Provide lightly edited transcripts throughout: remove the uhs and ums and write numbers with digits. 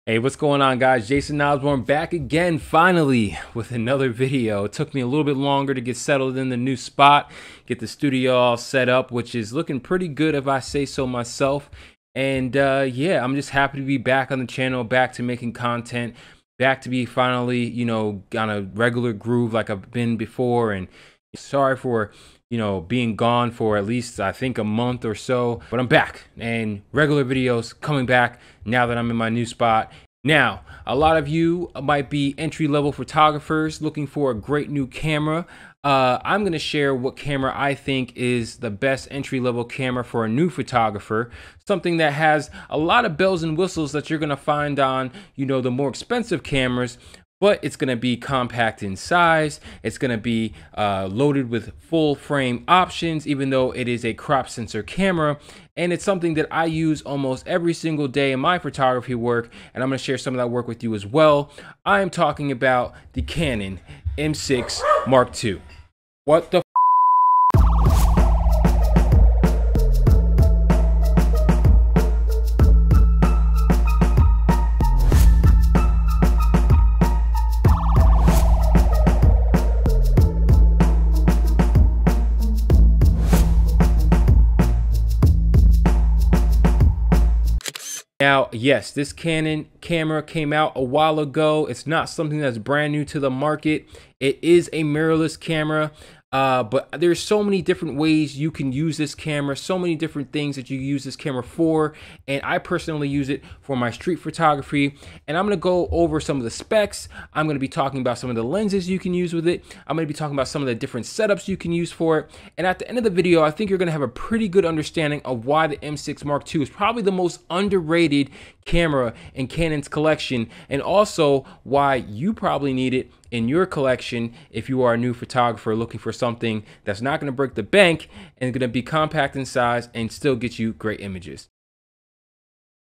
Hey, what's going on, guys? Jason Osborne back again, finally, with another video. It took me a little bit longer to get settled in the new spot, get the studio all set up, which is looking pretty good if I say so myself. And yeah, I'm just happy to be back on the channel, back to making content, back to be finally, on a regular groove like I've been before. And sorry for being gone for at least I think a month or so, but I'm back and regular videos coming back now that I'm in my new spot. Now, a lot of you might be entry-level photographers looking for a great new camera. I'm going to share what camera I think is the best entry-level camera for a new photographer, something that has a lot of bells and whistles that you're going to find on, the more expensive cameras. But it's going to be compact in size. It's going to be loaded with full frame options, even though it is a crop sensor camera. And it's something that I use almost every single day in my photography work. And I'm going to share some of that work with you as well. I am talking about the Canon M6 Mark II. What the Now, yes, this Canon camera came out a while ago. It's not something that's brand new to the market. It is a mirrorless camera, but there's so many different ways you can use this camera, so many different things that you use this camera for, and I personally use it for my street photography. And I'm going to go over some of the specs. I'm going to be talking about some of the lenses you can use with it. I'm going to be talking about some of the different setups you can use for it. And at the end of the video, I think you're going to have a pretty good understanding of why the M6 Mark II is probably the most underrated camera in Canon's collection, and also why you probably need it in your collection if you are a new photographer looking for something that's not going to break the bank and going to be compact in size and still get you great images.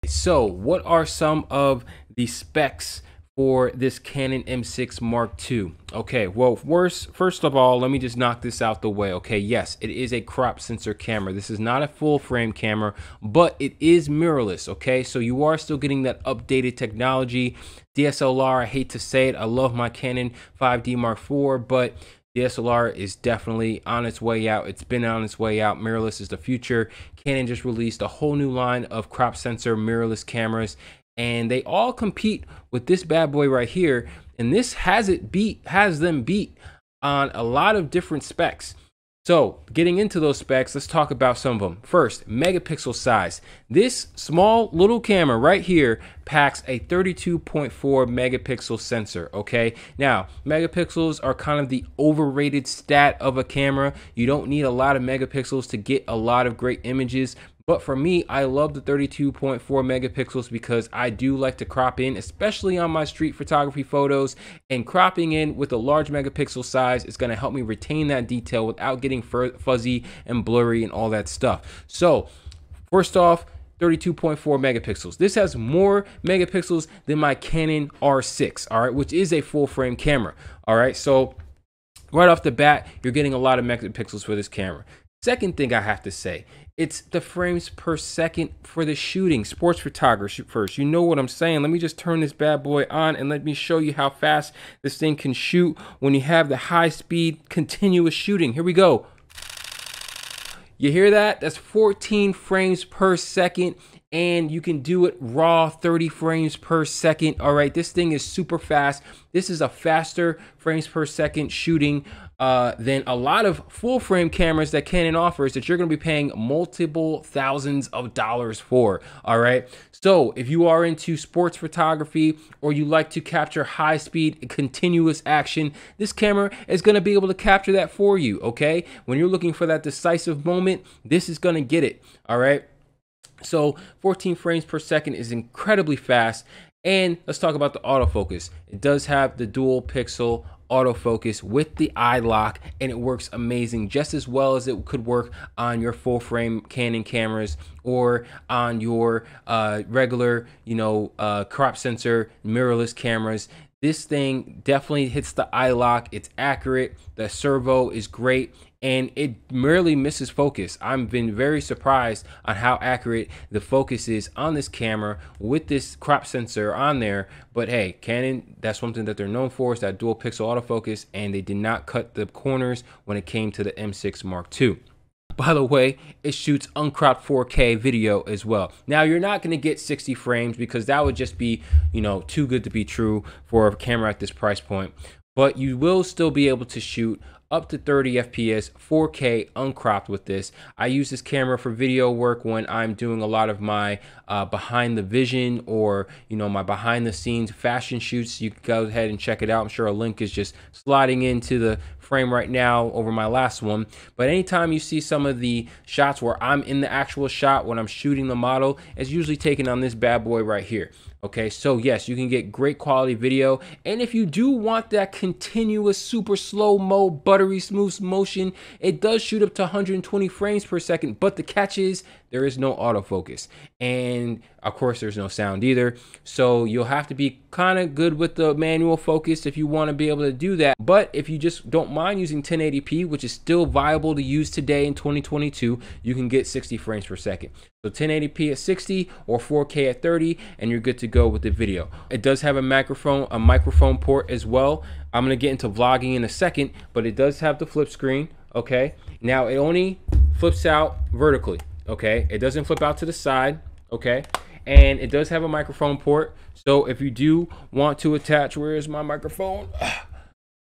So what are some of the specs for this Canon M6 Mark II? Okay, well, first of all, let me just knock this out the way. Okay, yes, it is a crop sensor camera. This is not a full frame camera, but it is mirrorless. Okay, so you are still getting that updated technology. DSLR, I hate to say it, I love my Canon 5D Mark IV, but DSLR is definitely on its way out. It's been on its way out. Mirrorless is the future. Canon just released a whole new line of crop sensor mirrorless cameras, and they all compete with this bad boy right here. And this has them beat on a lot of different specs. So getting into those specs, let's talk about some of them. First, megapixel size. This small little camera right here packs a 32.4 megapixel sensor. Okay, now megapixels are kind of the overrated stat of a camera. You don't need a lot of megapixels to get a lot of great images. But for me, I love the 32.4 megapixels because I do like to crop in, especially on my street photography photos. And cropping in with a large megapixel size is going to help me retain that detail without getting fuzzy and blurry and all that stuff. So first off, 32.4 megapixels. This has more megapixels than my Canon R6, all right, which is a full frame camera. All right, so right off the bat, you're getting a lot of megapixels for this camera. Second thing I have to say, it's the frames per second for the shooting. Sports photography first. You know what I'm saying. Let me just turn this bad boy on and let me show you how fast this thing can shoot when you have the high speed continuous shooting. Here we go. You hear that? That's 14 frames per second. And you can do it raw, 30 frames per second. All right, this thing is super fast. This is a faster frames per second shooting than a lot of full frame cameras that Canon offers that you're gonna be paying multiple thousands of dollars for. All right, so if you are into sports photography or you like to capture high speed continuous action, this camera is gonna be able to capture that for you. Okay, when you're looking for that decisive moment, this is gonna get it. All right. So 14 frames per second is incredibly fast. And let's talk about the autofocus. It does have the dual pixel autofocus with the eye lock, and it works amazing, just as well as it could work on your full frame Canon cameras or on your regular, crop sensor mirrorless cameras. This thing definitely hits the eye lock. It's accurate. The servo is great. and it merely misses focus. I've been very surprised on how accurate the focus is on this camera with this crop sensor on there. But hey, Canon, that's something that they're known for, is that dual pixel autofocus, and they did not cut the corners when it came to the M6 Mark II. By the way, it shoots uncropped 4K video as well. Now, you're not going to get 60 frames because that would just be, too good to be true for a camera at this price point. But you will still be able to shoot up to 30 FPS 4K uncropped with this. I use this camera for video work when I'm doing a lot of my behind the vision or my behind the scenes fashion shoots. You can go ahead and check it out. I'm sure a link is just sliding into the frame right now over my last one. But anytime you see some of the shots where I'm in the actual shot when I'm shooting the model, it's usually taken on this bad boy right here. Okay, so yes, you can get great quality video. And if you do want that continuous super slow-mo buttery smooth motion, it does shoot up to 120 frames per second, but the catch is there is no autofocus, and of course there's no sound either. So you'll have to be kind of good with the manual focus if you want to be able to do that. But if you just don't mind using 1080p, which is still viable to use today in 2022, you can get 60 frames per second. So 1080p at 60 or 4K at 30, and you're good to go with the video. It does have a microphone port as well. I'm gonna get into vlogging in a second, but it does have the flip screen. Okay, now it only flips out vertically. Okay, it doesn't flip out to the side. Okay, and it does have a microphone port. So if you do want to attach, where is my microphone?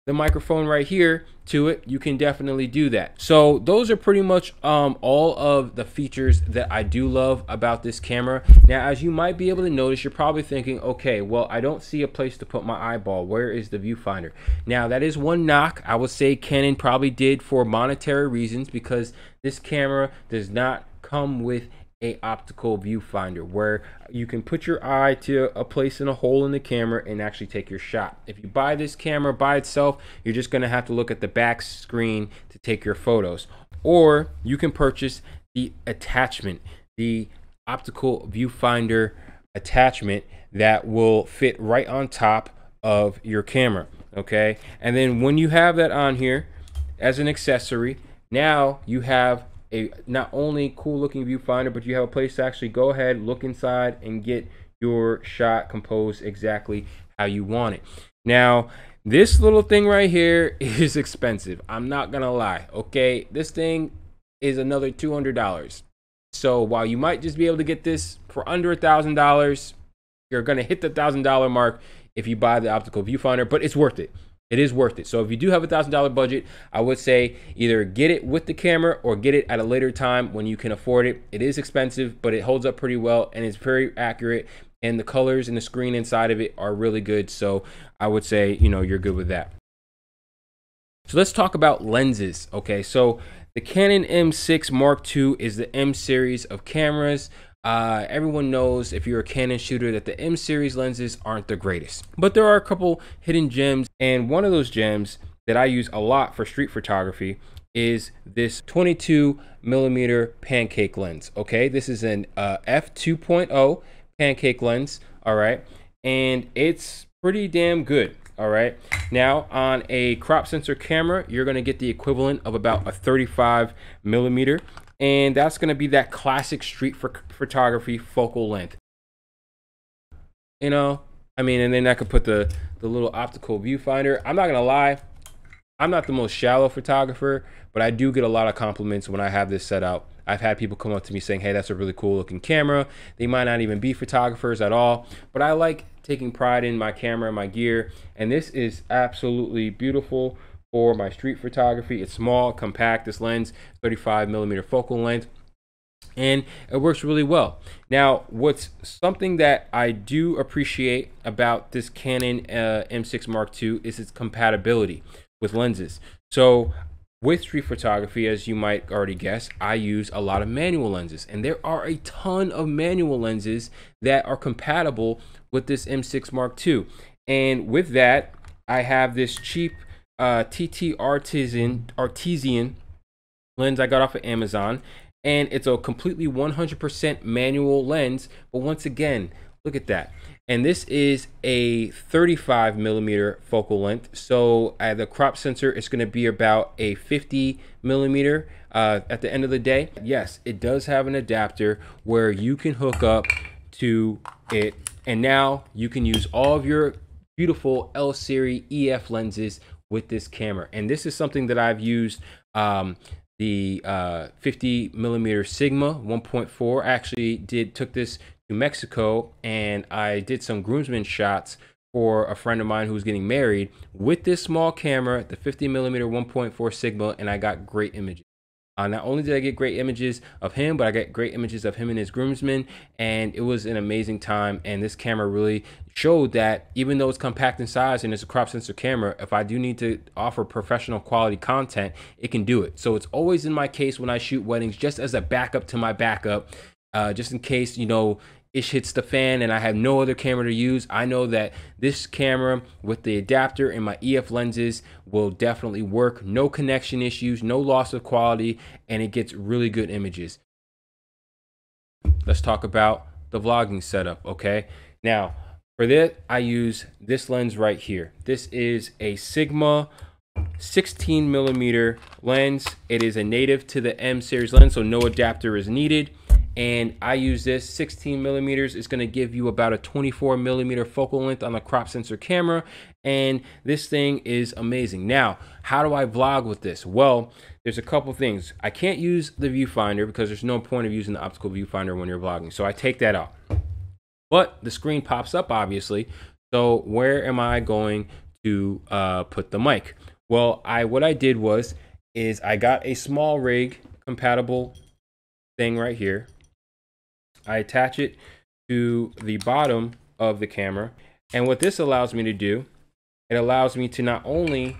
The microphone right here to it, you can definitely do that. So those are pretty much all of the features that I do love about this camera. Now, as you might be able to notice, you're probably thinking, okay, well, I don't see a place to put my eyeball. Where is the viewfinder? Now, that is one knock I would say Canon probably did for monetary reasons, because this camera does not come with a optical viewfinder where you can put your eye to a place in a hole in the camera and actually take your shot. If you buy this camera by itself, you're just going to have to look at the back screen to take your photos, or you can purchase the attachment, the optical viewfinder attachment that will fit right on top of your camera. Okay, and then when you have that on here as an accessory, now you have a not only cool looking viewfinder, but you have a place to actually go ahead, look inside, and get your shot composed exactly how you want it. Now, this little thing right here is expensive. I'm not gonna lie. Okay, this thing is another $200. So while you might just be able to get this for under $1,000, you're gonna hit the $1,000 mark if you buy the optical viewfinder, but it's worth it. It is worth it. So if you do have a $1,000 budget, I would say either get it with the camera or get it at a later time when you can afford it. It is expensive, but it holds up pretty well and it's very accurate. And the colors and the screen inside of it are really good. So I would say, you're good with that. So let's talk about lenses. Okay, so the Canon M6 Mark II is the M series of cameras. Everyone knows, if you're a Canon shooter, that the M series lenses aren't the greatest, but there are a couple hidden gems, and one of those gems that I use a lot for street photography is this 22mm pancake lens. Okay, this is an f2.0 pancake lens. All right, and it's pretty damn good. All right, now on a crop sensor camera, you're going to get the equivalent of about a 35mm. And that's going to be that classic street photography focal length. And then I could put the little optical viewfinder. I'm not going to lie, I'm not the most shallow photographer, but I do get a lot of compliments when I have this set out. I've had people come up to me saying, hey, that's a really cool looking camera. They might not even be photographers at all, but I like taking pride in my camera and my gear. And this is absolutely beautiful for my street photography. It's small, compact. This lens, 35mm focal length, and it works really well. Now, what's something that I do appreciate about this Canon M6 Mark II is its compatibility with lenses. So with street photography, as you might already guess, I use a lot of manual lenses, and there are a ton of manual lenses that are compatible with this M6 Mark II. And with that, I have this cheap TT Artisan lens I got off of Amazon, and it's a completely 100% manual lens. But once again, look at that. And this is a 35 millimeter focal length. So the crop sensor is going to be about a 50 millimeter at the end of the day. Yes, it does have an adapter where you can hook up to it, and now you can use all of your beautiful L series EF lenses with this camera. And this is something that I've used. The 50 millimeter Sigma 1.4 actually took this to Mexico, and I did some groomsmen shots for a friend of mine who was getting married with this small camera, the 50 millimeter 1.4 Sigma, and I got great images. Not only did I get great images of him, but I got great images of him and his groomsmen, and it was an amazing time. And this camera really showed that even though it's compact in size and it's a crop sensor camera, if I do need to offer professional quality content, it can do it. So it's always in my case when I shoot weddings, just as a backup to my backup, just in case, you know, ish hits the fan and I have no other camera to use. I know that this camera with the adapter and my EF lenses will definitely work. No connection issues, no loss of quality, and it gets really good images. Let's talk about the vlogging setup, okay? Now, for this, I use this lens right here. This is a Sigma 16 millimeter lens. It is a native to the M series lens, so no adapter is needed. And I use this 16 millimeters. It's going to give you about a 24 millimeter focal length on the crop sensor camera. And this thing is amazing. Now, how do I vlog with this? Well, there's a couple things. I can't use the viewfinder because there's no point of using the optical viewfinder when you're vlogging. So I take that out. But the screen pops up, obviously. So where am I going to put the mic? Well, what I did is I got a small rig compatible thing right here. I attach it to the bottom of the camera. And what this allows me to do, it allows me to not only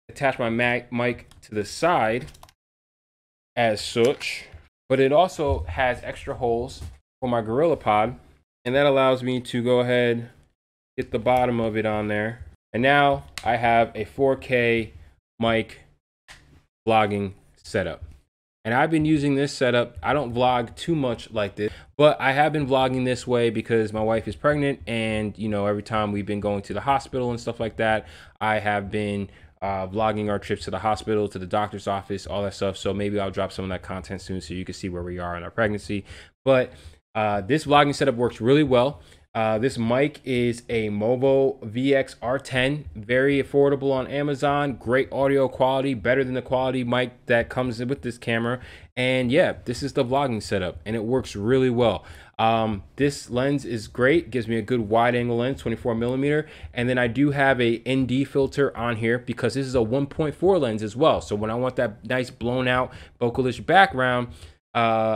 attach my mic to the side as such, but it also has extra holes for my Gorilla Pod. And that allows me to go ahead, get the bottom of it on there. And now I have a 4K mic vlogging setup. And I've been using this setup. I don't vlog too much like this, but I have been vlogging this way because my wife is pregnant, and you know, every time we've been going to the hospital and stuff like that, I have been vlogging our trips to the hospital, to the doctor's office, all that stuff. So maybe I'll drop some of that content soon so you can see where we are in our pregnancy. But this vlogging setup works really well. This mic is a Movo VX R10, very affordable on Amazon, great audio quality, better than the quality mic that comes with this camera. And yeah, this is the vlogging setup, and it works really well. This lens is great, gives me a good wide angle lens, 24 millimeter. And then I do have a ND filter on here because this is a 1.4 lens as well. So when I want that nice blown out vocalish background,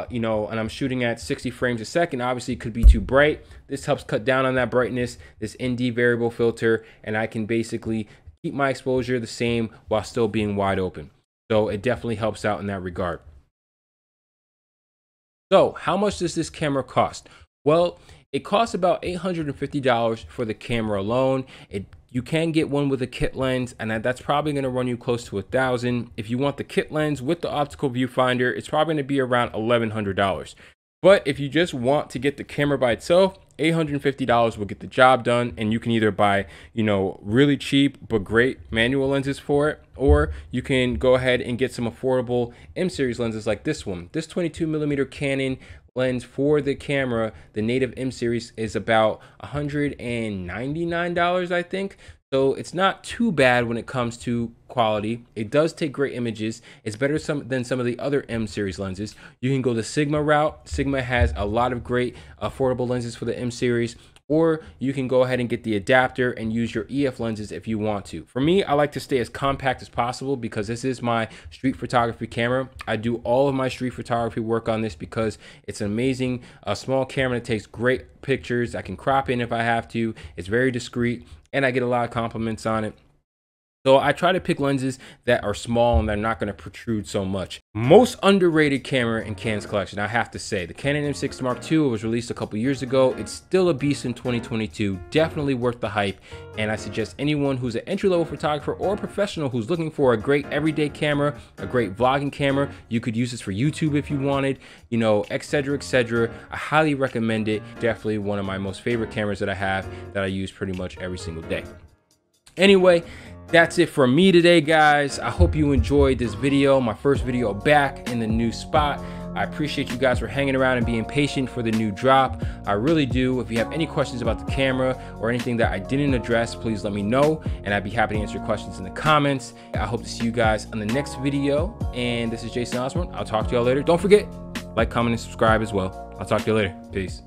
you know, and I'm shooting at 60 frames a second, obviously it could be too bright. This helps cut down on that brightness, this ND variable filter, and I can basically keep my exposure the same while still being wide open. So it definitely helps out in that regard. So how much does this camera cost? Well, it costs about $850 for the camera alone. You can get one with a kit lens, and that's probably going to run you close to $1,000. If you want the kit lens with the optical viewfinder, it's probably going to be around $1,100. But if you just want to get the camera by itself, $850 will get the job done, and you can either buy, you know, really cheap but great manual lenses for it, or you can go ahead and get some affordable M series lenses like this one. This 22 millimeter Canon lens for the camera, the native M series, is about $199, I think. So it's not too bad when it comes to quality. It does take great images. It's better than some of the other M series lenses. You can go the Sigma route. Sigma has a lot of great affordable lenses for the M series, or you can go ahead and get the adapter and use your EF lenses if you want to. For me, I like to stay as compact as possible because this is my street photography camera. I do all of my street photography work on this because it's an amazing small camera that takes great pictures. I can crop in if I have to. It's very discreet, and I get a lot of compliments on it. So I try to pick lenses that are small and they're not going to protrude so much. Most underrated camera in Canon's collection, I have to say. The Canon M6 Mark II was released a couple years ago. It's still a beast in 2022. Definitely worth the hype. And I suggest anyone who's an entry-level photographer or a professional who's looking for a great everyday camera, a great vlogging camera. You could use this for YouTube if you wanted, you know, etc., etc. I highly recommend it. Definitely one of my most favorite cameras that I have that I use pretty much every single day. Anyway, that's it for me today, guys. I hope you enjoyed this video, my first video back in the new spot. I appreciate you guys for hanging around and being patient for the new drop. I really do. If you have any questions about the camera or anything that I didn't address, please let me know, and I'd be happy to answer your questions in the comments. I hope to see you guys on the next video, and this is Jason Osborne. I'll talk to y'all later. Don't forget, like, comment, and subscribe as well. I'll talk to you later. Peace.